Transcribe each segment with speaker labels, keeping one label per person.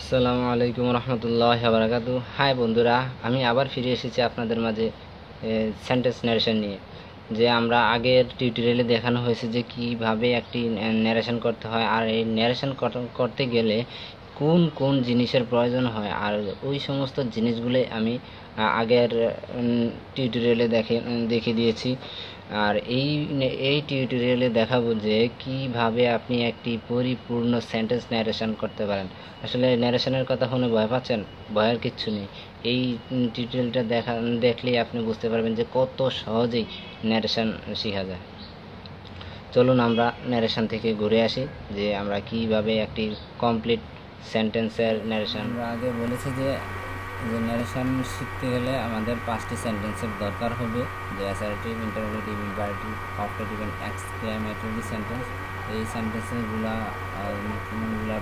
Speaker 1: আসসালামু আলাইকুম রহমতুল্লাহ বারাকাতু। হাই বন্ধুরা, আমি আবার ফিরে এসেছি আপনাদের মাঝে সেন্টেন্স ন্যারেশন নিয়ে। যে আমরা আগের টিউটোরিয়ালে দেখানো হয়েছে যে কিভাবে একটি ন্যারেশন করতে হয়, আর এই ন্যারেশন করতে গেলে কোন কোন জিনিসের প্রয়োজন হয়, আর ওই সমস্ত জিনিসগুলোই আমি আগের টিউটোরিয়ালে দেখিয়ে দিয়েছি। আর এই টিউটোরিয়ালে দেখাবো যে কিভাবে আপনি একটি পরিপূর্ণ সেন্টেন্স ন্যারেশন করতে পারেন। আসলে ন্যারেশনের কথা শুনে ভয় পাচ্ছেন? ভয়ের কিচ্ছু নেই। এই টিউটোরিয়ালটা দেখলেই আপনি বুঝতে পারবেন যে কত সহজেই ন্যারেশন শেখা যায়। চলুন আমরা ন্যারেশন থেকে ঘুরে আসি, যে আমরা কিভাবে একটি কমপ্লিট সেন্টেন্সের ন্যারেশন। আমরা আগে বলেছি যে ন্যারেশন শিখতে গেলে আমাদের 5টি সেন্টেন্সের দরকার হবে, যে assertive, interrogative, imperative, objective and exclamatory sentence. এই সেন্টেন্সগুলোর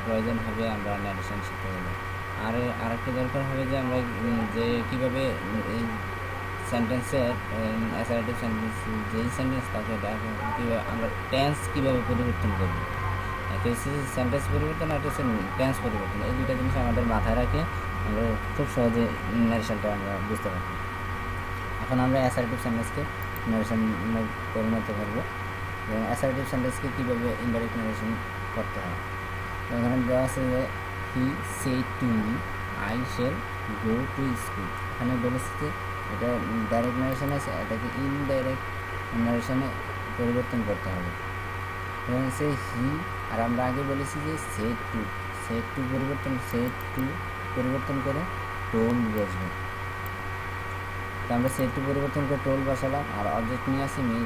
Speaker 1: প্রয়োজন হবে আমরা ন্যারেশন শিখতে গেলে। আর আরেকটি দরকার হবে যে আমরা যে কীভাবে এই সেন্টেন্সের অ্যাসার্টিভ সেন্টেন্স যেই সেন্টেন্স থাকে কীভাবে আমরা টেন্স কীভাবে পরিবর্তন করব। একটা হচ্ছে সেন্টেন্স পরিবর্তন, আর একটা হচ্ছে টেন্স পরিবর্তন। এই দুটো জিনিস আমাদের মাথায় রাখে আমরা খুব সহজে ন্যারেশনটা আমরা বুঝতে পারি। এখন আমরা অ্যাসার্টিভ সেন্টেন্সকে ন্যারেশন পরিণত করবো, এবং অ্যাসার্টিভ সেন্টেন্সকে কীভাবে ইনডাইরেক্ট ন্যারেশন করতে হয়। এখানে দেওয়া আছে যে হি said to me I shall go to school. এখানে বলেছে যে এটা ডাইরেক্ট ন্যারেশন আছে, এটাকে ইনডাইরেক্ট ন্যারেশনে পরিবর্তন করতে হবে। এবং সে হি, আর আমরা আগে বলেছি যে সেড টু পরিবর্তন করে টোল বসবে। তো আমরা সেড টু পরিবর্তন করে টোল বসালাম, আর অবজেক্ট নিয়ে আসি মি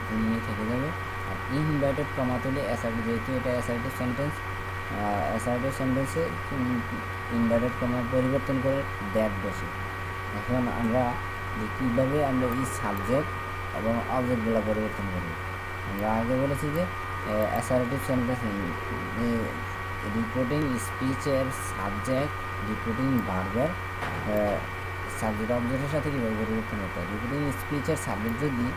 Speaker 1: থেকে যাবে। আর ইনভার্টেড কমা তুলে অ্যাসার্টিভ, যেহেতু এটা অ্যাসার্টিভ সেন্টেন্সে ইনভার্টেড কমা পরিবর্তন করে দ্যাট বসে। এখন আমরা যে কীভাবে আমরা এই সাবজেক্ট এবং অবজেক্টগুলো পরিবর্তন করব। আমরা আগে বলেছি যে অ্যাসার্টিভ সেন্টেন্স রিপোর্টিং স্পিচের সাবজেক্ট রিপোর্টিং ভার্বের সাবজেক্ট অবজেক্টের সাথে কীভাবে পরিবর্তন করতে হয়। রিপোর্টিং স্পিচের সাবজেক্ট যদি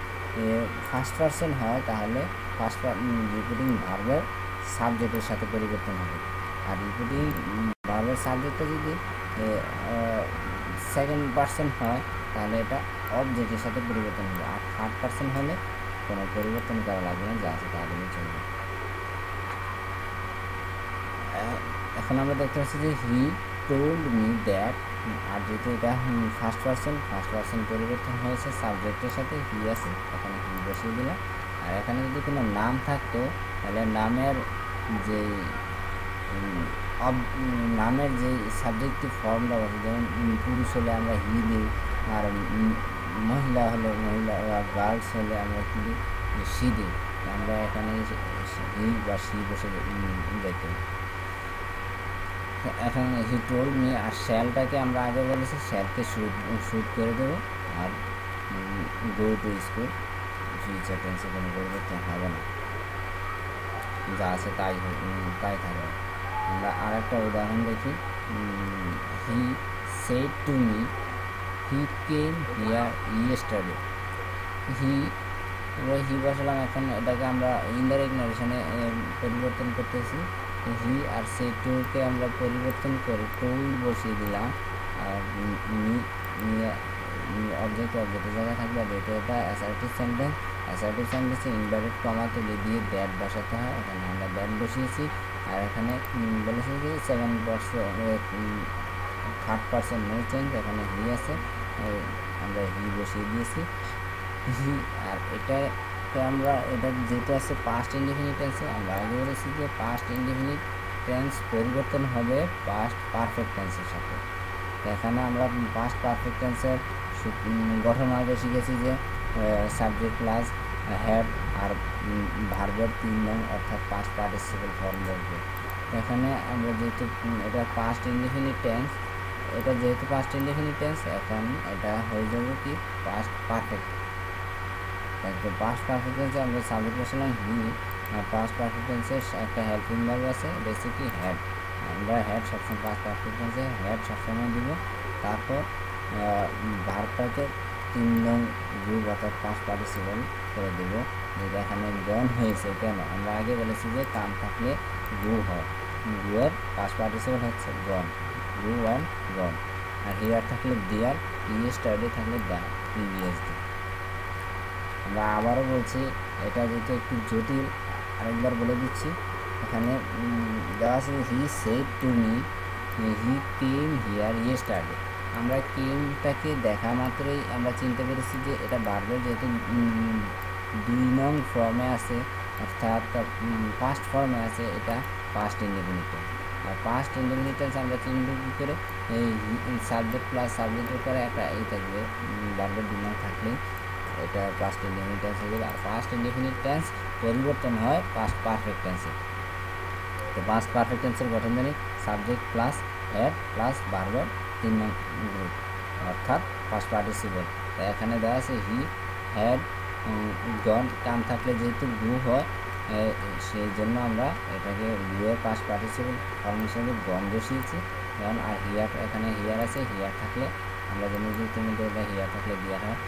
Speaker 1: ফার্স্ট পারসন হয়, তাহলে রিপোর্টিং ভার্বের সাবজেক্টের সাথে পরিবর্তন হবে। আর রিপোর্টিং ভার্বের সাবজেক্টটা যদি সেকেন্ড পারসন হয়, তাহলে এটা অবজেক্টের সাথে পরিবর্তন হবে। আর থার্ড পারসন হলে কোনো পরিবর্তন করা লাগবে না, যা আছে তা দিলেই চলবে। এখন আমরা দেখতে পাচ্ছি যে হি টোল্ড মি দ্যাট, আর যেহেতু এটা ফার্স্ট পারসন পরিবর্তন হয়েছে, সাবজেক্টের সাথে হি আছে, এখানে হি বসিয়ে দিলাম। আর এখানে যদি কোনো নাম থাকতো, তাহলে নামের যে সাবজেক্টিভ ফর্মটা আছে, যেমন পুরুষ হলে আমরা হি দিই, আর মহিলা হলে গার্লস হলে আমরা কী দিই, সি দিই। আমরা এখানে হি বা সি বসে যেতে। এখন হি টোল্ড মি, আর শ্যালটাকে আমরা আগে বলেছি শ্যালকে শুট করে দেবো, আর গো টু স্কুল ফিউচার টেন্সে কোনো পরিবর্তন হবে না, যা আছে তাই থাকবে। আমরা আর একটা উদাহরণ দেখি। He said to me he came here yesterday. He বসালাম, এখন এটাকে আমরা ইনডাইরেক্ট ন্যারেশনে পরিবর্তন করতেছি। হি আর সেড টুকে আমরা পরিবর্তন করে টোল্ড বসিয়ে দিলাম, আর অবজেক্টের জায়গায় থাকবে। আর যেহেতু এটা অ্যাসার্টিভ সেন্টেন্সে ইনডাইরেক্ট কমা তুলে দিয়ে দ্যাট বসাতে হয়, এখানে আমরা দ্যাট বসিয়েছি। আর এখানে বলেছি যে থার্ড পারসন নো চেঞ্জ, এখানে হি আছে, আমরা হি বসিয়ে দিয়েছি হি। আর এটা যেহেতু আছে পাস্ট ইনডিফিনিট টেন্সে, আমরা আগে বলেছি যে পাস্ট ইনডিফিনিট টেন্স পরিবর্তন হবে পাস্ট পারফেক্ট টেন্সের সাথে। এখানে আমরা পাস্ট পারফেক্ট টেন্সের গঠন আগে শিখেছি যে সাবজেক্ট প্লাস হ্যাড আর ভার্বের 3 নং, অর্থাৎ পাস্ট পার্টিসিপেল ফর্ম বলবে। এখানে আমরা যেহেতু এটা পাস্ট ইনডিফিনিট টেন্স, এখন এটা হয়ে যাবে কি পাস্ট পারফেক্ট। পাস্ট পারফেক্ট টেন্সে আমরা সাবজেক্ট বসালাম হি, আর পাস্ট পারফেক্ট টেন্সের একটা হেল্পিং ভার্ব আছে, বেশি কি হ্যাড। আমরা হ্যাড সবসময় পাস্ট পারফেক্ট টেন্সে হ্যাড সবসময় দিব। তারপর ভার্বটাকে 3 নং গ্রুপ অর্থাৎ পাস্ট পার্টিসিপল করে দেবো। যেটা এখানে গন হয়েছে কেন, আমরা আগে বলেছি যে কাম থাকলে গু হয়, গুয়ের পাস্ট পার্টিসিপল হচ্ছে গন। Go and gone. R here থাকলে দেয়ার, ইয়েস্টারডে থাকলে দ্য, প্রিভিয়াসলি। আমরা আবারও বলছি, এটা যেহেতু একটু জটিল, আরেকবার বলে দিচ্ছি। এখানে দেওয়া আছে he said to me he came here yesterday. আমরা কেমটাকে দেখা মাত্রই আমরা চিনতে পেরেছি যে এটা ভার্বের যেহেতু 2 নং ফর্মে আছে, অর্থাৎ পাস্ট ফর্মে আছে, এটা পাস্ট ইনডেফিনিট টেন্স। আর পাস্ট ইনডেফিনিট টেন্স আমরা চিনব কী করে? এই সাবজেক্ট প্লাস সাবজেক্টের পরে একটা এই থাকবে, ভার্বের 2 নং থাকলেই এটা পাস্ট ইনডেফিনিট টেন্স হয়ে যাবে। আর পাস্ট ইনডেফিনিট টেন্স পরিবর্তন হয় পাস্ট পারফেক্ট টেন্সে। তো পাস্ট পারফেক্ট টেন্সের গঠন জানি সাবজেক্ট প্লাস হ্যাড প্লাস ভার্বের 3 নং গ্রুপ, অর্থাৎ পাস্ট পার্টিসিপল। তো এখানে দেওয়া আছে হি হ্যাড গন, কাম থাকলে যেহেতু গু হয় সেই জন্য আমরা এটাকে গুয়ের পাস্ট পার্টিসিপল ফর্ম হিসেবে গন বসিয়েছি, গন। আর হিয়ার, এখানে হিয়ার আছে, হিয়ার থাকলে আমরা জানি যে ইতিমধ্যে এটা হিয়ার থাকলে দেওয়া হয়,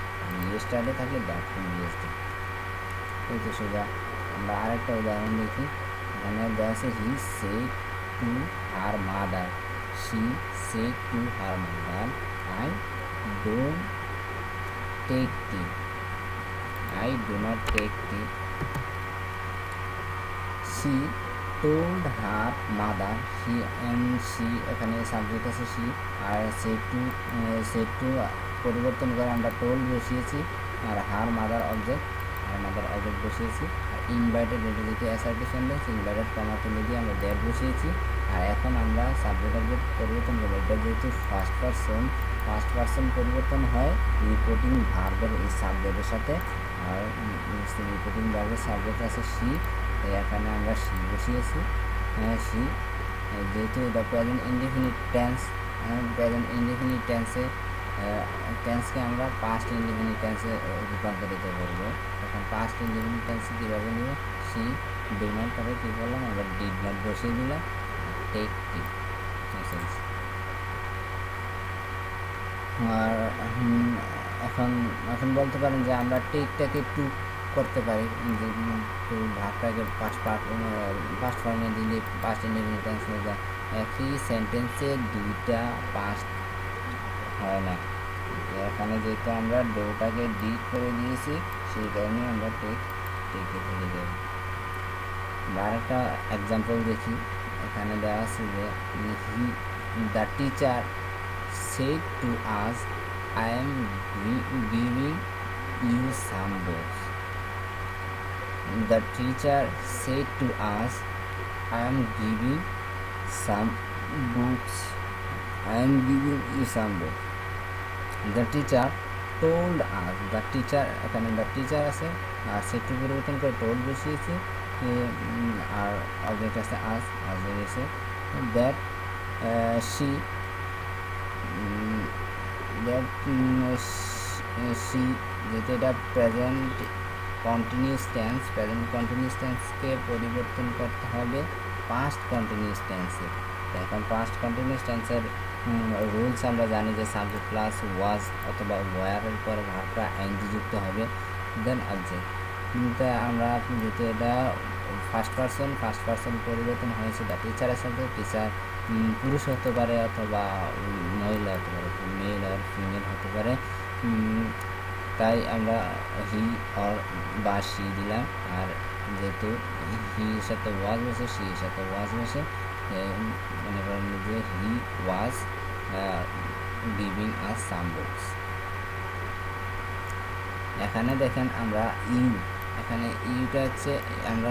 Speaker 1: ইয়েস্টারডে থাকলে দ্যাট, প্রিভিয়াসলি। এই তো সোজা। আমরা আরেকটা উদাহরণ দেখি। এখানে দেওয়া আছে he said to her mother, she said to her mother, I don't take tea, I do not take tea. She told her mother, she এখানে সাবজেক্ট আছে she, আর said to পরিবর্তন করে আমরা told বসিয়েছি, আর her mother অবজেক্ট, আর mother object বসিয়েছি। Are invited, এটা যেহেতু assertive sentence, invited comma তুলে দিয়ে আমরা দ্যাট বসিয়েছি। আর এখন আমরা সাবজেক্ট অবজেক্ট পরিবর্তন করবো। এটা যেহেতু ফার্স্ট পারসন পরিবর্তন হয় রিপোর্টিং ভার্বের এই সাবজেক্টের সাথে, আর রিপোর্টিং ভার্বের সাবজেক্ট আছে শি, এখানে আমরা শি বসিয়েছি। শি যেহেতু এটা present indefinite tense, present indefinite টেন্সকে আমরা পাস্ট ইনডেফিনিট টেন্সে রূপান্তরিত করবো। এখন পাস্ট ইনডেফিনিট টেন্সে কীভাবে নেব? শি ডু নট, তাহলে কী করলাম আমরা ডিড নট বসিয়ে দিলাম, টেক টি। আর এখন বলতে পারেন যে আমরা টেকটাকে টু করতে পারি, যে টু ভাগটাকে পাস্ট ফর্মে দিলে পাস্ট ইনডেফিনিট টেন্স হয়ে যায়। একই সেন্টেন্সে দুইটা পাস্ট হয় না, এখানে যেহেতু আমরা ডোটাকে ডিড করে দিয়েছি সেই কারণে আমরা টেকে থেকে যাব। আর একটা এক্সাম্পল দেখি। এখানে দেওয়া আছে যে the teacher said to us, I am giving you some books. The teacher said to us, I am giving some books. I am giving you some books. The teacher told us. The teacher, এখানে the teacher আছে, আর said to পরিবর্তন করে told বসিয়েছি, আর object আছে us, object আছে that she যেহেতু এটা present continuous টেন্সকে পরিবর্তন করতে হবে পাস্ট কন্টিনিউয়াস টেন্সে। এখন পাস্ট কন্টিনিউয়াস টেন্সের রুলস আমরা জানি যে সাবজেক্ট প্লাস ওয়াজ অথবা ওয়ারের পর ভার্বটা এনজি যুক্ত হবে, দেন অবজেক্ট। কিন্তু আমরা যেহেতু এটা ফার্স্ট পারসন পরিবর্তন হয়েছে, দ্য টিচারের সাথে টিচার পুরুষ হতে পারে অথবা মহিলা হতে পারে, মেল আর ফিমেল হতে পারে, তাই আমরা হি অর বা শি দিলাম। আর যেহেতু হির সাথে ওয়াজ বসে, শির সাথে ওয়াজ বসে, মনে করেন যে হি ওয়াজ গিভিং আস সাম বুকস। এখানে দেখেন আমরা এখানে ইউটা হচ্ছে, আমরা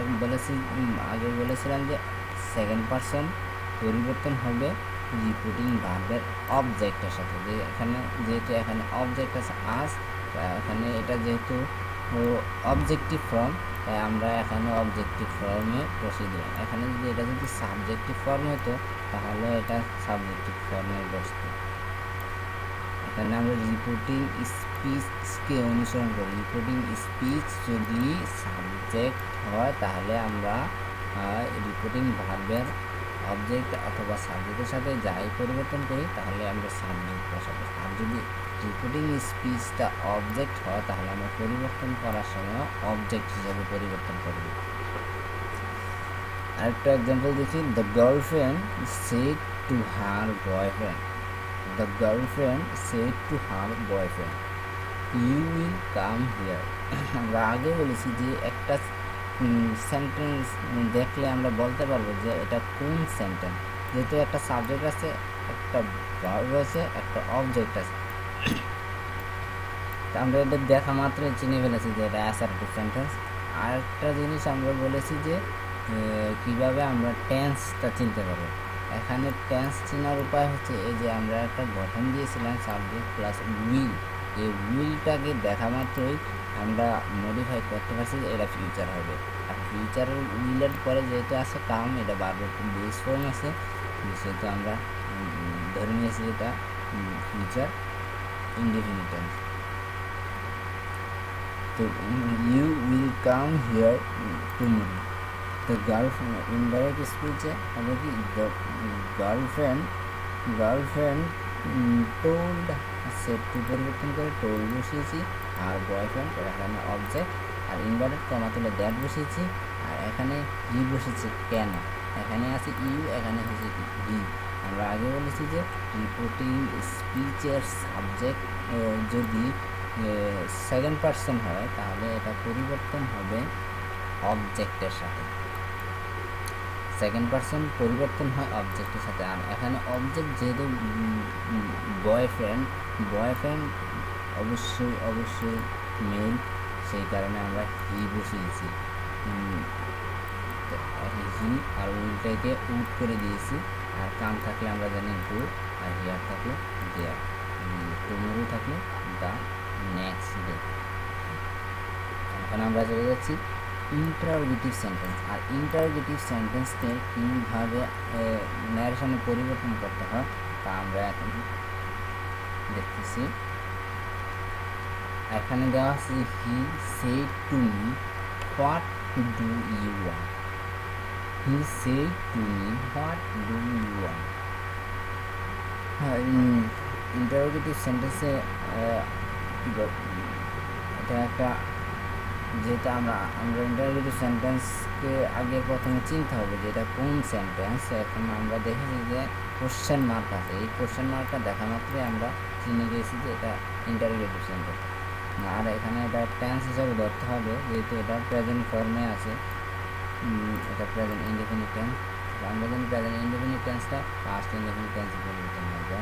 Speaker 1: আগে বলেছিলাম যে সেকেন্ড পারসন পরিবর্তন হবে রিপোর্টিং ভার্বের অবজেক্টের সাথে, যে যেহেতু এখানে অবজেক্ট আছে আস, এখানে এটা যেহেতু অবজেক্টিভ ফর্ম, তাই আমরা এখানে অবজেক্টিভ ফর্মে বসিয়ে দিলাম। এখানে যদি এটা যদি সাবজেক্টিভ ফর্ম হতো তাহলে এটা সাবজেক্টিভ ফর্মে বসতো। এখানে আমরা রিপোর্টিং স্পিচকে অনুসরণ করি। রিপোর্টিং স্পিচ যদি সাবজেক্ট হয় তাহলে আমরা রিপোর্টিং ভার্বের অবজেক্ট অথবা সাবজেক্টের সাথে যাই পরিবর্তন করি তাহলে আমরা সাবজেক্ট বসাবো। আর যদি রিপোর্টিং স্পিচটা অবজেক্ট হয় তাহলে আমরা পরিবর্তন করার সময় অবজেক্ট হিসাবে পরিবর্তন করব। আরেকটা এক্সাম্পল দেখি। The girlfriend said to her boyfriend. The girlfriend said to her boyfriend, "You will come here." আমরা আগে বলেছি যে একটা সেন্টেন্স দেখলে আমরা বলতে পারবো যে এটা কোন সেন্টেন্স, যেহেতু একটা সাবজেক্ট আছে, একটা ভার্ব আছে, একটা অবজেক্ট আছে। আমরা এটা দেখা মাত্রই চিনে ফেলেছি যে এটা অ্যাসার্টিভ সেন্টেন্স। আর একটা জিনিস আমরা বলেছি যে কিভাবে আমরা টেন্সটা চিনতে পারবো। এখানে টেন্স চেনার উপায় হচ্ছে এই যে আমরা একটা গঠন দিয়েছিলাম সাবজেক্ট প্লাস উইল, এই উইলটাকে দেখা মাত্রই আমরা মডিফাই করতে পারছি যে এটা ফিউচার হবে। আর ফিউচারের উইলের পরে যেহেতু আছে কাম, এটা বারবার বেস ফর্ম আছে, সেহেতু আমরা ধরে নিয়েছি এটা ফিউচার ইনডিফিনিট টেন্স। তো you will come here tomorrow. The girlfriend indirect স্পিচে হবে কি the girlfriend told, said to পরিবর্তন করে টোল্ড বসিয়েছি, আর বয়ফ্রেন্ড এখানে অবজেক্ট, আর ইনভার্টেড কমা তুলে দ্যাট বসিয়েছি, আর এখানে হি বসেছি কেন, এখানে আছে ইউ, এখানে হচ্ছে হি। আমরা আগে বলেছি যে রিপোর্টিং স্পিচের সাবজেক্ট যদি সেকেন্ড পার্সন হয় তাহলে এটা পরিবর্তন হবে অবজেক্টের সাথে, সেকেন্ড পার্সন পরিবর্তন হয় অবজেক্টের সাথে। আর এখানে অবজেক্ট যেহেতু বয়ফ্রেন্ড অবশ্যই মেল, সেই কারণে আমরা হি বসিয়েছি, হি আর উইলটাকে উড করে দিয়েছি। আর কাম থাকলে আমরা জানি গো, আর হিয়ার থাকলে দেয়ার, টুমরো থাকলে দ্য নেক্সট ডে। এখন আমরা চলে যাচ্ছি ইন্টারোগেটিভ সেন্টেন্স। আর ইন্টারোগেটিভ সেন্টেন্সকে কীভাবে ন্যারেশনে পরিবর্তন করতে হয় তা আমরা এখন দেখতেছি। এখানে দেওয়া আছে he said to me what do you want. He said to me what do you want. Interrogative সেন্টেন্সে এটা একটা, যেহেতু আমরা ইন্টারোগেটিভ সেন্টেন্সকে আগে প্রথমে চিনতে হবে যে এটা কোন সেন্টেন্স। এখন আমরা দেখেছি যে কোশ্চেন মার্ক আছে, এই কোশ্চেন মার্কটা দেখা মাত্রই আমরা চিনে গেছি যে এটা ইন্টারোগেটিভ সেন্টেন্স। আর এখানে এটা টেন্স হিসাবে ধরতে হবে, যেহেতু এটা প্রেজেন্ট ফর্মে আছে, এটা প্রেজেন্ট ইনডেফিনিট টেন্স। আমরা জানি প্রেজেন্ট ইনডেফিনিট টেন্সটা পাস্ট ইনডেফিনিট টেন্সে পরিবর্তন হবে।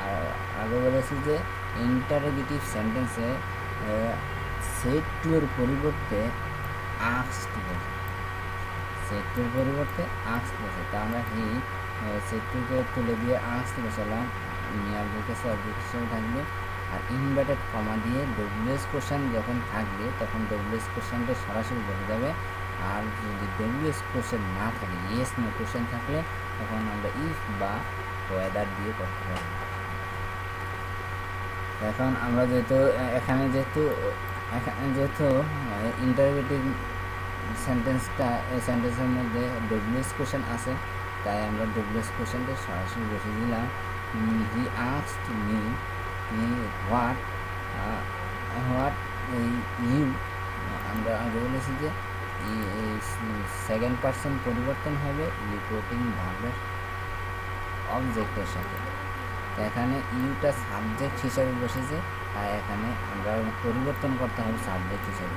Speaker 1: আর আগে বলেছি যে ইন্টারোগেটিভ সেন্টেন্সে সেড টু এর পরিবর্তে আস্কড বসে, সেড টু এর পরিবর্তে আস্কড বসে। তা আমরা হি সেড টুকে তুলে দিয়ে আস্কড বসালাম, অবজেক্ট আছে, অবজেক্ট হিসেবে থাকবে। আর ইনভার্টেড কমা দিয়ে ডব্লিউএস কোশ্চেন যখন থাকবে তখন ডব্লিউএস কোশ্চেনটা সরাসরি বসে যাবে। আর যদি ডব্লিউএস কোশ্চেন না থাকে, ইয়েস নো কোশ্চেন থাকলে তখন আমরা ইফ বা ওয়েদার দিয়ে করতে পারবো। এখন আমরা এখানে যেহেতু ইন্টারোগেটিভ সেন্টেন্সটা, এই সেন্টেন্সের মধ্যে ডব্লিউএস কোশ্চেন আছে, তাই আমরা ডব্লিউএস কোশ্চেনটা সরাসরি বসে দিলাম। He asked me what you. আমরা আগে বলেছি যে সেকেন্ড পার্সন পরিবর্তন হবে রিপোর্টিং ভার্বের অবজেক্টের সাথে। এখানে ইউটা সাবজেক্ট হিসাবে বসেছে, তাই এখানে আমরা পরিবর্তন করতে হবে সাবজেক্ট হিসাবে।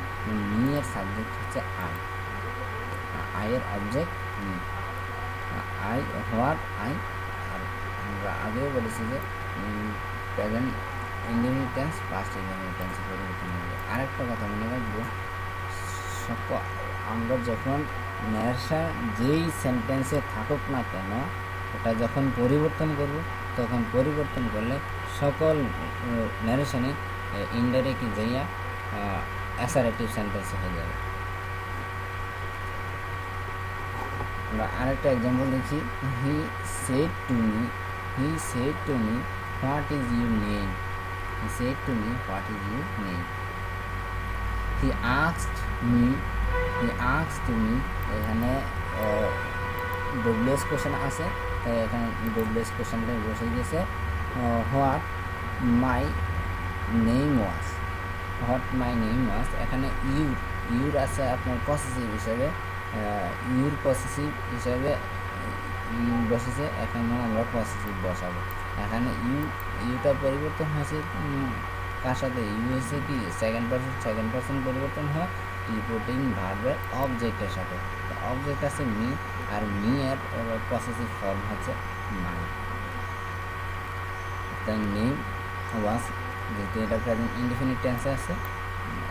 Speaker 1: মি এর সাবজেক্ট হচ্ছে আই, আইয়ের object me, I what I. আর আমরা আগেও বলেছি যে present indefinite tense past indefinite টেন্সে পরিবর্তন হবে। আরেকটা কথা মনে রাখবো, আমরা যখন ন্যারেশন যেই সেন্টেন্সে থাকুক না কেন, ওটা যখন পরিবর্তন করব তখন পরিবর্তন করলে সকল ন্যারেশনে ইনডাইরেক্টলি যাইয়া অ্যাসারেটিভ সেন্টেন্সে হয়ে যাবে। আমরা আরেকটা এক্সাম্পল দেখি। He said to me what is your name. He said to me what is your name. He asked me, এখানে ডব্লিউএস কোশ্চেন আছে, তাই এখানে ডব্লিউএস কোশ্চেনটা বসে গেছে। হোয়াট মাই নেম ওয়াজ, এখানে ইউর আছে আপনার পসেসিভ হিসেবে, ইউর পসেসিভ হিসেবে
Speaker 2: ইউ বসেছে, এখানেও আমরা পসেসিভ বসাবো। এখানে ইউটা পরিবর্তন হয়েছে কার সাথে, ইউ হয়েছে কি সেকেন্ড পারসন পরিবর্তন হয় রিপোর্টিং ভার্বের অবজেক্টের সাথে। অবজেক্ট আছে মি, আর মি এর পসেসিভ ফর্ম হচ্ছে মাই। দ্য নেম ওয়াজ, যেহেতু এটা প্রেজেন্ট ইনডিফিনিট টেন্সে আছে,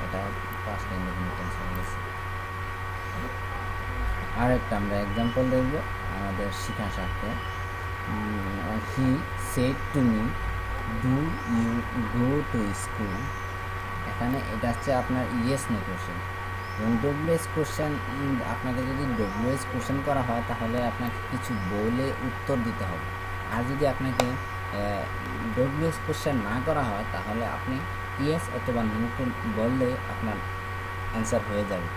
Speaker 2: এটা পাস্ট ইনডিফিনিট টেন্স হয়ে গেছে। আরেকটা আমরা এক্সাম্পল দেখব আমাদের শিখার সাথে। He said to me, do you go to school. এখানে এটা হচ্ছে আপনার ইয়েস নো কোশ্চেন। এবং ডব্লিউএস কোশ্চেন, আপনাকে যদি ডব্লিউএস কোশ্চেন করা হয় তাহলে আপনাকে কিছু বলে উত্তর দিতে হবে। আর যদি আপনাকে ডব্লিউএস কোশ্চেন না করা হয় তাহলে আপনি ইয়েস অথবা নো বললে আপনার অ্যান্সার হয়ে যাবে।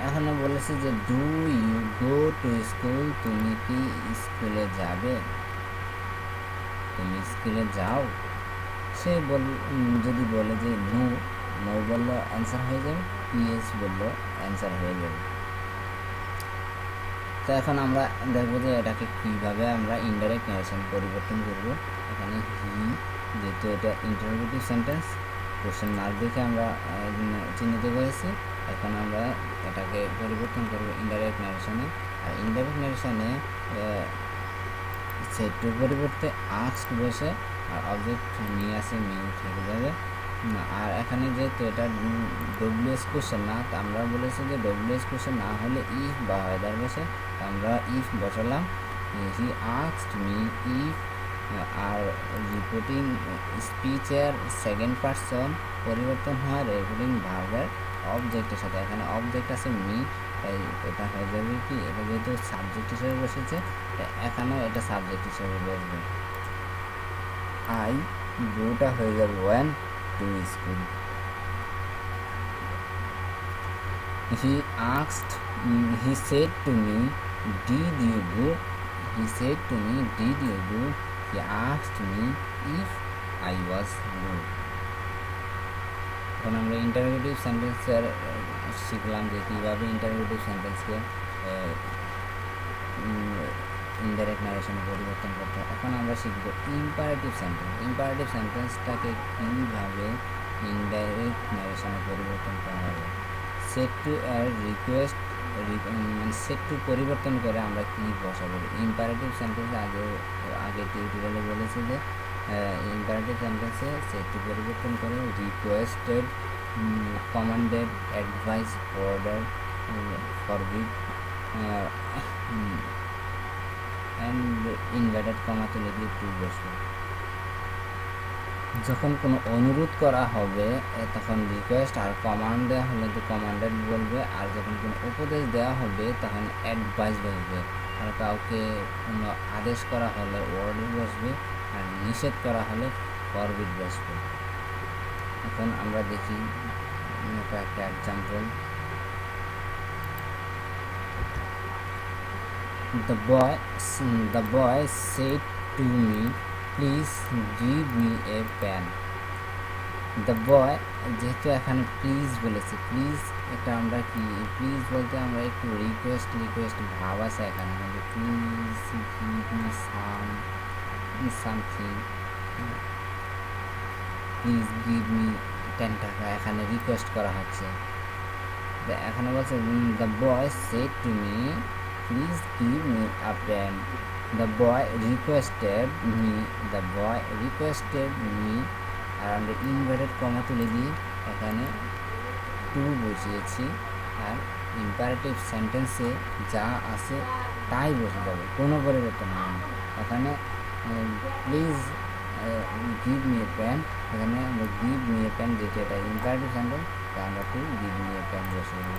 Speaker 2: এখনও বলেছে যে do you go to school, তুমি কি স্কুলে যাবে, তুমি স্কুলে যাও। সে যদি বলে যে নো, নো বললো অ্যান্সার হয়ে যাবে, ইয়েস বললো অ্যান্সার হয়ে যাবে। তো এখন আমরা দেখবো যে এটাকে কীভাবে আমরা ইনডাইরেক্ট ন্যারেশন পরিবর্তন করব। এখানে হি, যেহেতু এটা ইন্টারোগেটিভ সেন্টেন্স, কোশ্চেন মার্ক দেখে আমরা চিহ্নিত করেছি। এখন আমরা এটাকে পরিবর্তন করব ইনডাইরেক্ট ন্যারেশনে। আর ইনডাইরেক্ট ন্যারেশনে সেটুর পরিবর্তে আস্ক বসে আর অবজেক্ট নিয়ে আসে মিউ থেকে যাবে। আর এখানে যেহেতু এটা ডব্লিউএস কোশ্চেন না, তো আমরা বলেছি যে ডব্লিউএস কোশ্চেন না হলে ইফ বা ওয়েদার বসে, আমরা ইফ বসালাম। হি আস্কড মি ইফ, আর রিপোর্টিং স্পিচের সেকেন্ড পারসন পরিবর্তন হয় রিপোর্টিং ভার্বের অবজেক্টের সাথে। এখানে অবজেক্ট আছে মি, তাই এটা হয়ে যাবে কি, এটা যেহেতু সাবজেক্ট হিসেবে বসেছে, এখানেও এটা সাবজেক্ট হিসেবে বসবে। আই গোটা হয়ে যাবে went to school. He asked, he said to me did you go, he said to me did you go, he asked me if I was go. এখন আমরা ইন্টারোগেটিভ সেন্টেন্সের শিখলাম যে কীভাবে ইন্টারোগেটিভ সেন্টেন্সকে ইনডাইরেক্ট ন্যারেশনে পরিবর্তন করতে হয়। এখন আমরা শিখব ইম্পারেটিভ সেন্টেন্স। ইম্পারেটিভ সেন্টেন্সটাকে কীভাবে ইনডাইরেক্ট ন্যারেশনে পরিবর্তন করা হবে। সেট টু এর রিকোয়েস্ট, সেট টু পরিবর্তন করে আমরা কী বসাবো। ইম্পারেটিভ সেন্টেন্সে আগে টিউটোরিয়ালে বলেছি যে ইম্পারেটিভ সেন্টেন্সে সেট টু পরিবর্তন করে requested, commanded, advise, order, forbid and invited comma তুলে দিয়ে টু বসবে। যখন কোনো অনুরোধ করা হবে তখন রিকোয়েস্ট, আর কমান্ড দেওয়া হলে তো কমান্ডেড বলবে। আর যখন কোনো উপদেশ দেওয়া হবে তখন অ্যাডভাইস বসবে। আর কাউকে কোনো আদেশ করা হলে অর্ডার বসবে, আর নিষেধ করা হলে ফরবিড বসবে। এখন আমরা দেখি একটা example. The boy said to me, please give me a pen. The boy, যেহেতু এখানে প্লিজ বলেছে, প্লিজ এটা আমরা কি, প্লিজ বলতে আমরা একটু রিকোয়েস্ট ভাব আছে এখানে, আমাদের please give me something, please give me 10 টাকা, এখানে রিকোয়েস্ট করা হচ্ছে। এখানে বলছে the boy said to me please give me a pen. The boy requested me, the boy requested me, আর আমরা ইনভার্টেড কমা তুলে দিয়ে এখানে টু বসিয়েছি। আর ইম্পারেটিভ সেন্টেন্সে যা আছে তাই বসে যাবে, কোনো পরিবর্তন হবে না। এখানে please give me a pen, এখানে আমরা গিভ মি এ পেন, যেটা এটা ইম্পারেটিভ সেন্টেন্স, তাই আমরা to give me a pen বসে দেব।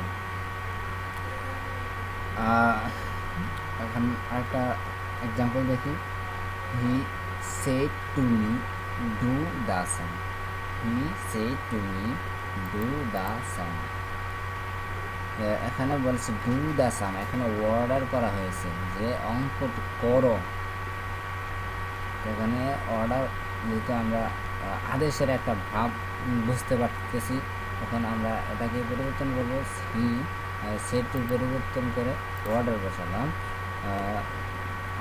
Speaker 2: এখন আরেকটা এক্সাম্পল দেখি। He said to me do the sum, he said to me do the sum. এখানে বলছে ডু দ্য সাম, এখানে অর্ডার করা হয়েছে যে অঙ্কটি করো। এখানে অর্ডার, যেহেতু আমরা আদেশের একটা ভাব বুঝতে পারতেছি, তখন আমরা এটাকে পরিবর্তন করবো। হি সেট টু পরিবর্তন করে অর্ডার বসালাম।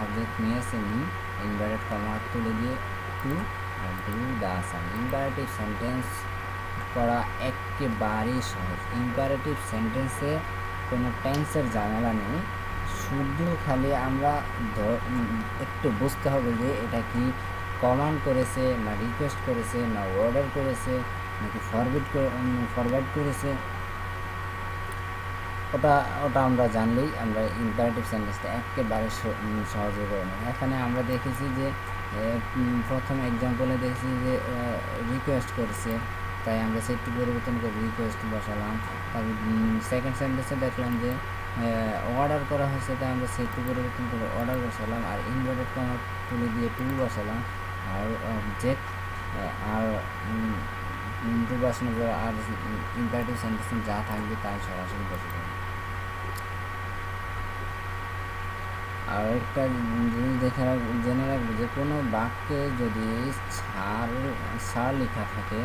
Speaker 2: অবজেক্ট নিয়ে আসে মি, ইনভার্টেড কমা তুলে দিয়ে টু, আর do the same. Imperative sentence করা একেবারেই সহজ। ইম্পারেটিভ সেন্টেন্সে কোনো টেন্সের ঝামেলা নেই, শুধু খালি আমরা একটু বুঝতে হবে যে এটা কি কমান্ড করেছে না রিকোয়েস্ট করেছে না অর্ডার করেছে নাকি ফরওয়ার্ড করেছে, ওটা আমরা জানলেই আমরা ইম্পারেটিভ সেন্টেন্সটা একেবারে সহজে করে নেব। এখানে আমরা দেখেছি যে প্রথম এক্সাম্পলে দেখেছি যে রিকোয়েস্ট করেছে, তাই আমরা সেটটি পরিবর্তন করে রিকোয়েস্ট বসালাম। তারপর সেকেন্ড সেন্টেন্সে দেখলাম যে অর্ডার করা হয়েছে, তাই আমরা সেটটি পরিবর্তন করে অর্ডার বসালাম, আর ইনভার্টেড কমা তুলে দিয়ে টু বসালাম, আর অবজেক্ট আর টু বসানোর পর আর ইম্পারেটিভ সেন্টেন্স যা থাকবে তাই সরাসরি বসে যাবে। আর একটা জিনিস জেনে রাখবো যে কোনো বাক্যে যদি সার লেখা থাকে,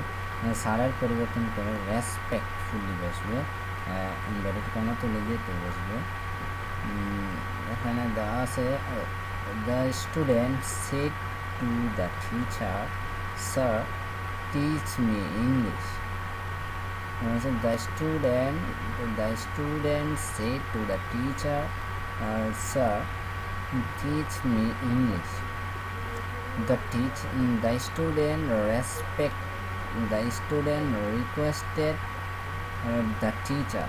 Speaker 2: সারের পরিবর্তন করে রেসপেক্টফুলি বসবে, ইনভার্টেড কমা তুলে দিয়ে তো বসবে। এখানে দেওয়া আছে the student said to the teacher, sir teach me English. The student said to the teacher, sir, teach me English. The student requested the teacher.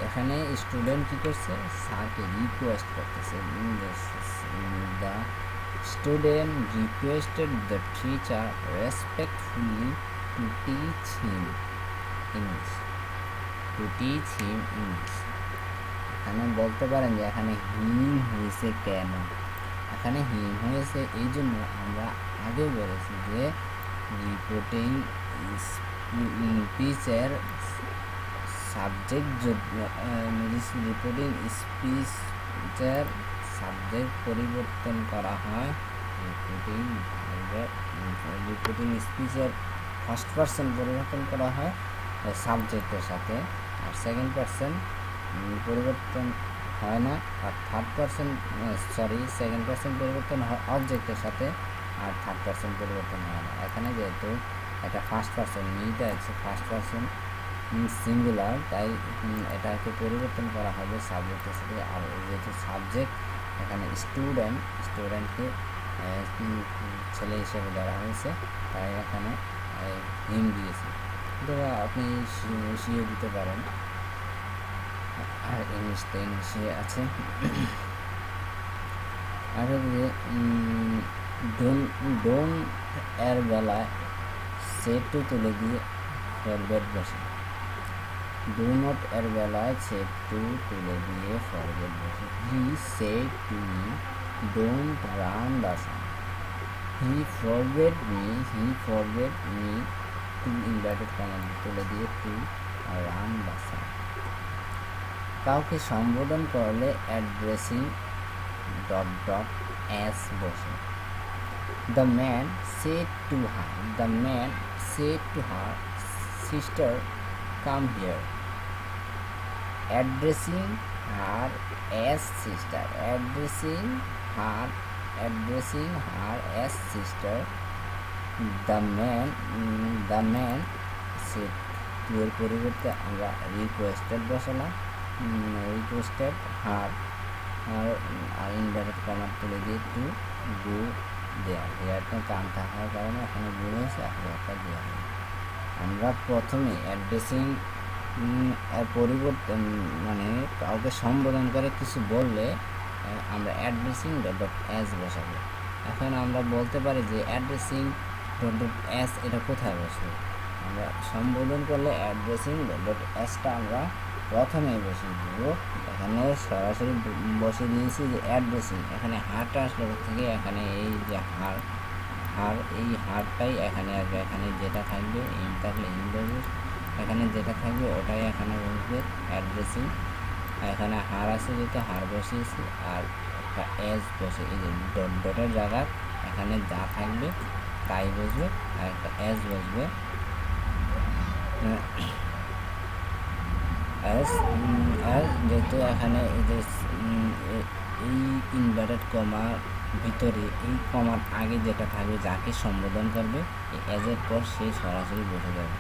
Speaker 2: এখানে স্টুডেন্ট কি করছে, স্যারকে রিকোয়েস্ট করতেছে। The student requested the teacher respectfully to teach him English. এখানে বলতে পারেন যে এখানে হিম হয়েছে কেন। এখানে হিম হয়েছে এই জন্য আমরা আগে বলেছি যে রিপোর্টিং স্পিচের সাবজেক্ট পরিবর্তন করা হয়। রিপোর্টিং স্পিচের ফার্স্ট পারসন পরিবর্তন করা হয় সাবজেক্টের সাথে, আর সেকেন্ড পারসন পরিবর্তন হয় না, আর সেকেন্ড পারসন পরিবর্তন হয় অবজেক্টের সাথে, আর থার্ড পারসন পরিবর্তন হয় না। এখানে যেহেতু এটা ফার্স্ট পারসন, মিটা আছে ফার্স্ট পারসন সিঙ্গুলার, তাই এটাকে পরিবর্তন করা হবে সাবজেক্টের সাথে। আর যেহেতু সাবজেক্ট এখানে স্টুডেন্টকে ছেলে হিসেবে ধরা হয়েছে, তাই এখানে হিম দিয়েছে। অথবা আপনি শিয়ে দিতে পারেন, আর ইংলিশে আছে। আর ডোন এর বেলায় সেট টু তুলে দিয়ে ফরওয়ার্ড বসে, ডু নট এর বেলায় সেট টু তুলে দিয়ে ফরওয়ার্ড বসে। He said to me don't run the sun, he forward me to inverted comma তুলে দিয়ে টু রান দ্য সান। কাউকে সম্বোধন করলে অ্যাড্রেসিং এস বসে। The man said to her sister come here, addressing her as sister, addressing her as sister. The man said to এর পরিবর্তে আমরা requested বসালাম, রিকোয়েস্টেড হার, আর ইনভার্টেড কমা তুলে দিয়ে টু গো দেয়ার। হেয়ারটা কাম থাকার কারণে এখানে গো হয়েছে, হেয়ারটা দেওয়া হয়। আমরা প্রথমে অ্যাড্রেসিং এর পরিবর্তে মানে কাউকে সম্বোধন করে কিছু বললে আমরা অ্যাড্রেসিং ডট এস বসাবো। এখন আমরা বলতে পারি যে অ্যাড্রেসিং ডট এস এটা কোথায় বসবে। আমরা সম্বোধন করলে অ্যাড্রেসিং ডট এসটা আমরা প্রথমে বসিয়ে দেব। এখানে সরাসরি বসিয়ে দিয়েছি যে অ্যাড্রেসিং, এখানে হারটা আসলে থেকে এখানে এই যে এই হারটাই এখানে আসবে। এখানে যেটা থাকবে ইন থাকলে ইন বসবে, এখানে যেটা থাকবে ওটাই এখানে বসবে অ্যাড্রেসিং। এখানে হার আছে যেহেতু হার বসিয়েছি, আর একটা এস বসে এই যে ডটের জায়গা এখানে যা থাকবে তাই বসবে, আর একটা এস বসবে। যেহেতু এখানে এই যে এই ইনভার্টেড কমার ভিতরে এই কমার আগে যেটা থাকবে যাকে সম্বোধন করবে এই অ্যাজের পর সে সরাসরি বসে যাবে।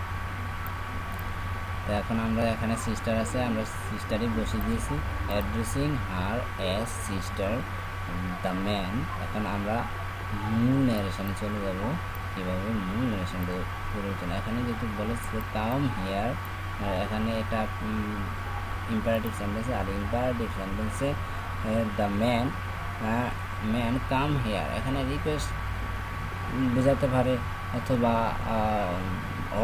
Speaker 2: তো এখন আমরা এখানে সিস্টার আছে, আমরা সিস্টারই বসে দিয়েছি, addressing her as sister the man. এখন আমরা মূল ন্যারেশনে চলে যাব। কীভাবে মূল ন্যারেশন পরিবর্তন, এখানে যেহেতু বলেছে কাম হেয়ার, এখানে এটা ইম্পারেটিভ সেন্টেন্সে, আর ইম্পারেটিভ সেন্টেন্সে দ্য ম্যান কাম হেয়ার এখানে রিকোয়েস্ট বোঝাতে পারে অথবা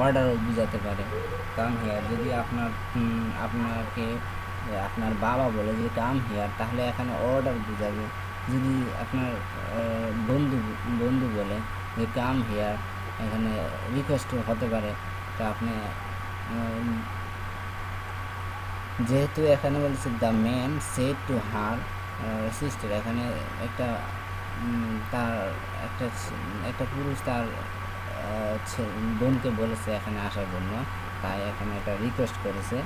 Speaker 2: অর্ডারও বোঝাতে পারে। কাম হেয়ার যদি আপনাকে আপনার বাবা বলে যে কাম হেয়ার, তাহলে এখানে অর্ডার বোঝাবে। যদি আপনার বন্ধু বলে যে কাম হেয়ার, এখানে রিকোয়েস্ট হতে পারে। তো আপনি যেহেতু এখানে বলেছে the man said to her sister, এখানে তার একটা পুরুষ তার বোনকে বলেছে এখানে আসার জন্য, তাই এখানে একটা রিকোয়েস্ট করেছে।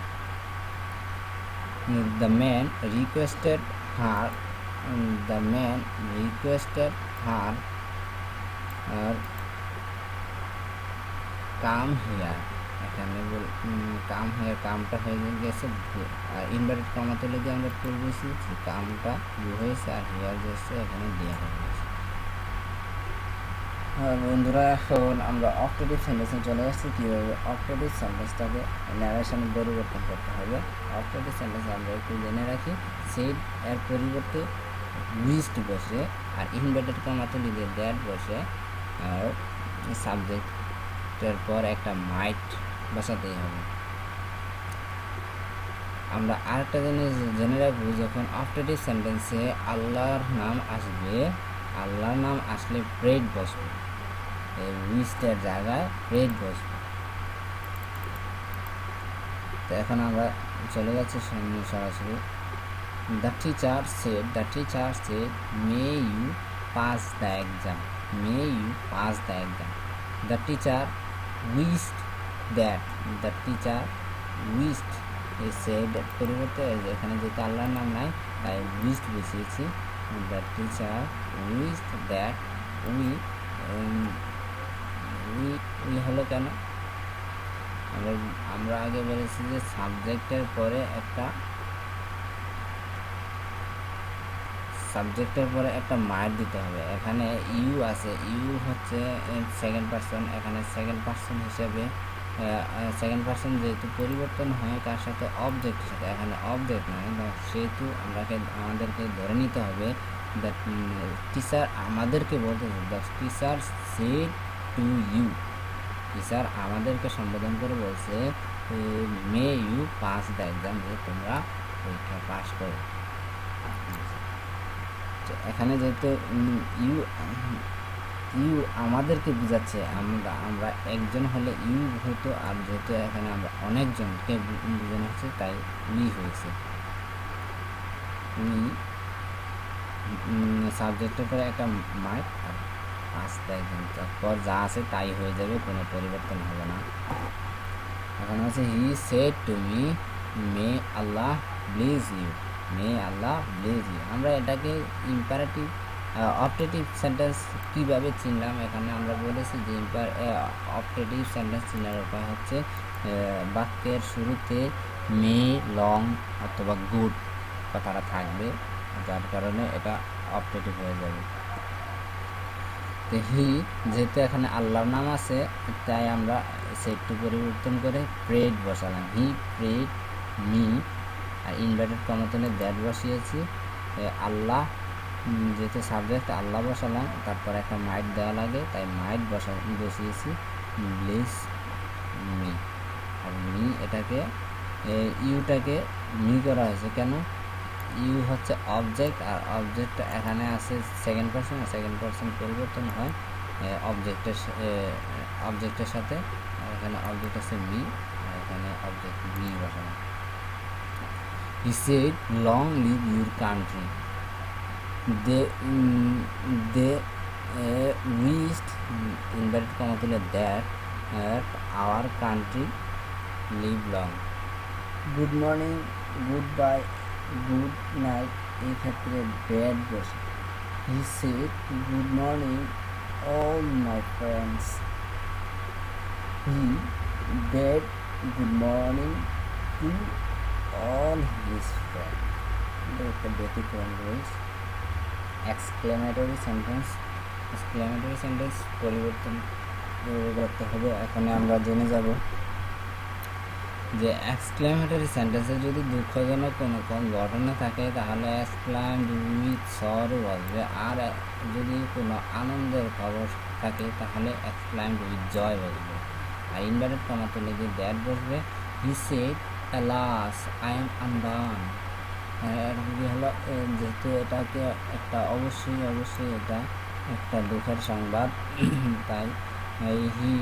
Speaker 2: The man requested her come here, এখানে কাম হিয়ার কামটা হয়ে গেছে, ইনভার্টেড কমা তুলে দিয়ে আমরা ফুল বসিয়েছি, কামটা হয়েছে আর হিয়ার যাচ্ছে এখানে দেওয়া হয়ে গেছে। বন্ধুরা এখন আমরা অপটেটিভ সেন্টেন্সে চলে আসছি। কীভাবে অপটেটিভ সেন্টেন্সটাকে ন্যারেশনে পরিবর্তন করতে হবে। অপটেটিভ সেন্টেন্সে আমরা একটু জেনে রাখি, সেড এর পরিবর্তে উইস্ট বসে, আর ইনভার্টেড কমা তুলে দিয়ে দ্যাট বসে, আর সাবজেক্টের পর একটা মাইট বসাতেই হবে। আমরা আরেকটা জিনিস জেনে রাখবো, যখন অপটেটিভ সেন্টেন্সে আল্লাহর নাম আসলে প্রেড বসবে, উইস্টের জায়গায় প্রেড বসবে। তো এখন আমরা চলে যাচ্ছি সরাসরি। The teacher said may you pass the exam. The teacher wished that. Said পরিবর্তে এখানে যেহেতু আল্লাহর নাম নাই তাই উইস্ট বসিয়েছি। The teacher wished that we হলো কেন, আমরা আগে বলেছি যে সাবজেক্টের পরে একটা মার দিতে হবে। এখানে ইউ আছে, ইউ হচ্ছে সেকেন্ড পারসন, এখানে সেকেন্ড পারসন হিসেবে সেকেন্ড পারসন যেহেতু পরিবর্তন হয় তার সাথে অবজেক্টের সাথে, এখানে অবজেক্ট নয়, সেহেতু আমাদেরকে ধরে নিতে হবে দ্য টিচার আমাদেরকে বলতে হবে the teacher said to you. Teacher আমাদেরকে সম্বোধন করে বলছে may you pass the exam, যে তোমরা পরীক্ষা পাস করো। এখানে যেহেতু ইউ আমাদেরকে বোঝাচ্ছে, আমরা একজন হলে ইউ হতো, আর যেহেতু এখানে আমরা অনেকজনকে বোঝানো হচ্ছে তাই উই হয়েছে। সাবজেক্টের পরে একটা মাইট আর পাস দ্য এক্সাম, তারপর যা আছে তাই হয়ে যাবে, কোনো পরিবর্তন হবে না। এখন আছে he said to me may Allah bless you. আমরা এটাকে ইম্পারেটিভ অপটেটিভ সেন্টেন্স কীভাবে চিনলাম, এখানে আমরা বলেছি যে অপটেটিভ সেন্টেন্স চিনার উপায় হচ্ছে বাক্যের শুরুতে মে, লং অথবা গুড কথাটা থাকবে, যার কারণে এটা অপটেটিভ হয়ে যাবে। তো হি যেহেতু এখানে আল্লাহর নাম আছে তাই আমরা সেটটু পরিবর্তন করে প্রেড বসালাম, হি প্রেড মি, আর ইনভার্টেড কমা তুলে দ্যাট বসিয়েছি। আল্লাহ যেহেতু সাবজেক্ট আল্লাহ বসালাম, তারপর একটা মাইট দেওয়া লাগে তাই মাইট বসিয়েছি ব্লেস মি। আর মি এটাকে ইউটাকে মি করা হয়েছে কেন, ইউ হচ্ছে অবজেক্ট, আর অবজেক্ট এখানে আছে সেকেন্ড পারসন, আর সেকেন্ড পারসন পরিবর্তন হয় অবজেক্টের সাথে। এখানে অবজেক্ট আছে মি, আর এখানে অবজেক্ট মি বসানো। He said, "Long live your country." They wished inverted comma তুলে that our country live long. Good morning, goodbye, good night. এই ক্ষেত্রে ড্যাড বসে। He said good morning all my friends. He dad good morning to all his friend. একটা ব্যতিক্রম রয়েছে। Exclamatory sentence পরিবর্তন করতে হবে। এখানে আমরা জেনে যাব যে এক্সক্লেমেটরি সেন্টেন্সে যদি দুঃখজনক কোনো ঘটনা থাকে তাহলে এক্সক্লাইমড উইথ সরো বসবে, আর যদি কোনো আনন্দের খবর থাকে তাহলে এক্সক্লাইমড উইথ জয় বসবে। আর ইনভার্টেড কমা তুলে দিয়ে দ্যাট বসবে। He said alas I am undone. হলো যেহেতু এটাকে একটা অবশ্যই এটা একটা দুঃখের সংবাদ, তাই হি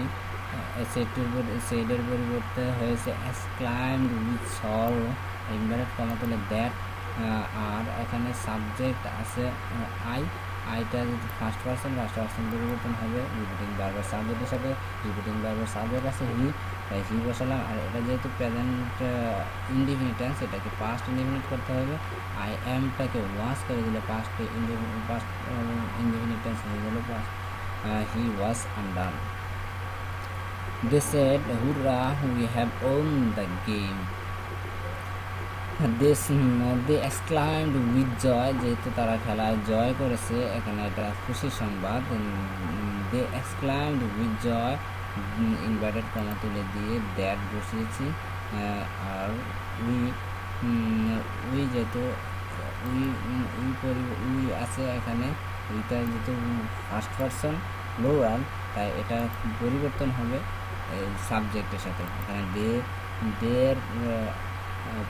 Speaker 2: সেডের পরিবর্তে হয়েছে exclaimed with sorrow, inverted comma তুলে দ্যাট। আর এখানে সাবজেক্ট আছে আইটা যদি ফার্স্ট পারসন পরিবর্তন হবে রিপিটিং ভার্বের সাবজেক্টের সাথে। রিপিটিং ভার্বের সাবজেক্ট আছে হি, তাই হি বসালাম। আর এটা যেহেতু প্রেজেন্ট ইনডিফিনিট টেন্স, এটাকে পাস্ট ইনডিফিনিট করতে হবে। আই এমটাকে ওয়াজ করে দিলে পাস্ট ইনডিফিনিট টেন্স হয়ে গেল past. He was undone. They said, "Hurrah, we have won the game." They exclaimed with joy, যেহেতু তারা খেলায় জয় করেছে, এখানে এটা খুশি সংবাদ। They exclaimed with joy, inverted comma তুলে দিয়ে দ্যাট বসিয়েছি। আর উই যেহেতু উই আছে এখানে, উইটা যেহেতু ফার্স্ট পারসন প্লুরাল, তাই এটা পরিবর্তন হবে সাবজেক্টের সাথে। এখানে দের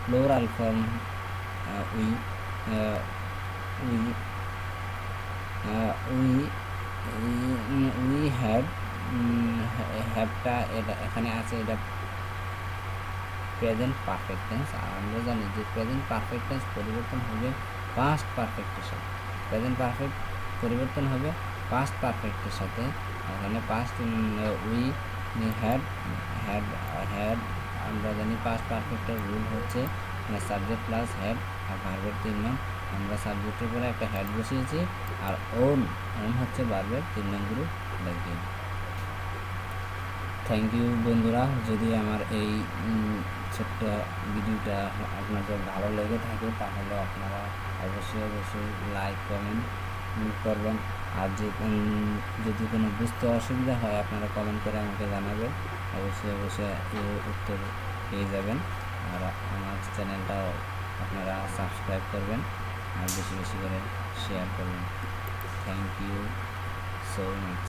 Speaker 2: প্লুরাল ফর্ম উই হ্যাভটা এটা এখানে আছে, এটা প্রেজেন্ট পারফেক্ট টেন্স। আর আমরা জানি যে প্রেজেন্ট পারফেক্ট টেন্স পরিবর্তন হবে পাস্ট পারফেক্টের সাথে। প্রেজেন্ট পারফেক্ট পরিবর্তন হবে পাস্ট পারফেক্টের সাথে। এখানে পাস্ট উই হ্যাড আমরা জানি পাস্ট পারফেক্টের রুল হচ্ছে সাবজেক্ট প্লাস হেড আর ভার্বের 3 নং। আমরা সাবজেক্টের পরে একটা হেড বসিয়েছি, আর ওন হচ্ছে ভার্বের 3 নং গ্রুপ লিখবেন। থ্যাংক ইউ বন্ধুরা। যদি আমার এই ছোট্ট ভিডিওটা আপনাদের ভালো লেগে থাকে তাহলে আপনারা অবশ্যই লাইক কমেন্ট করবেন। আর যদি কোনো বুঝতে অসুবিধা হয় আপনারা কমেন্ট করে আমাকে জানাবেন, অবশ্যই উত্তর পেয়ে যাবেন। আর আমার চ্যানেলটাও আপনারা সাবস্ক্রাইব করবেন আর বেশি করে শেয়ার করবেন। Thank you so much.